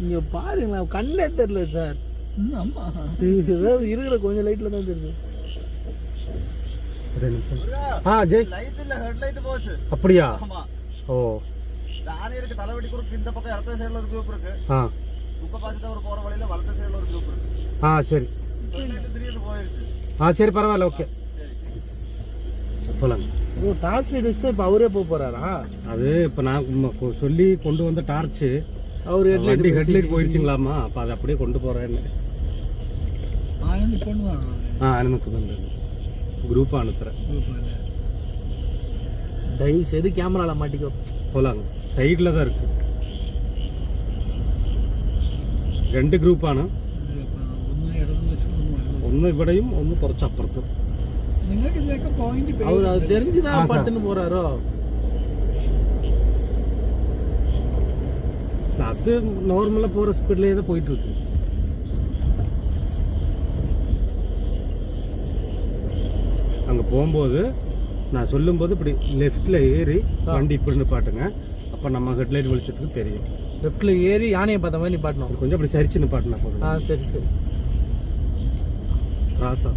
இங்க பாருங்களா, கண்ணே தெரியல சார். இருக்கிற கொஞ்சம் லைட்ல தான் தெரியுது. ஜெய் அப்படியா? ஓ, ஆனையருக்கு தலைவடி குறுக்கு இந்த பக்கம் இடத்த சைடுல ஒரு குரூப் இருக்கு. சுப்பபாசிட்ட ஒரு போற வழியில வலது சைடுல ஒரு குரூப் இருக்கு. சரி. திடீர்னு போயிருச்சு. சரி, பரவாயில்ல, ஓகே போலாங்க. டார்ச் லைட் வச்சு இப்ப அவரே போறாரா? அது இப்ப நான் சொல்லி கொண்டு வந்த டார்ச் அவரு ஹெட்லைட் போயிருச்சுங்களாமா, அப்ப அதை அப்படியே கொண்டு போறேன்னு அனுப்புதான் குரூப்பா அனுப்புறேன். தயவு செய்து கேமரால மாட்டிக்கோ. போலாங்க, சைட்ல தான் இருக்கு. 2 ഗ്രൂപ്പാണ്. ഒന്ന് ഇവിടെയും ഒന്ന് കുറച്ച് അപ്പുറത്തും. அவர் அது தெரிஞ்சுதான் பட்டுன்னு போறாரோ? அது நார்மலா போற ஸ்பீட்லயே தான் போயிட்டு இருக்கு. அங்க போகும்போது நான் சொல்லும்போது இப்படி லெஃப்ட்ல ஏறி வண்டி இப்படி நிப்பாட்டுங்க, அப்ப நம்ம ஹெட்லைட் வெளிச்சத்துக்கு தெரியும். லெஃப்ட்ல ஏறி யானையை பார்த்த மாதிரி நிப்பாட்டணும். கொஞ்சம் அப்படி சரிச்சு நிப்பாட்டினா போதும். சரி சரி. ராசா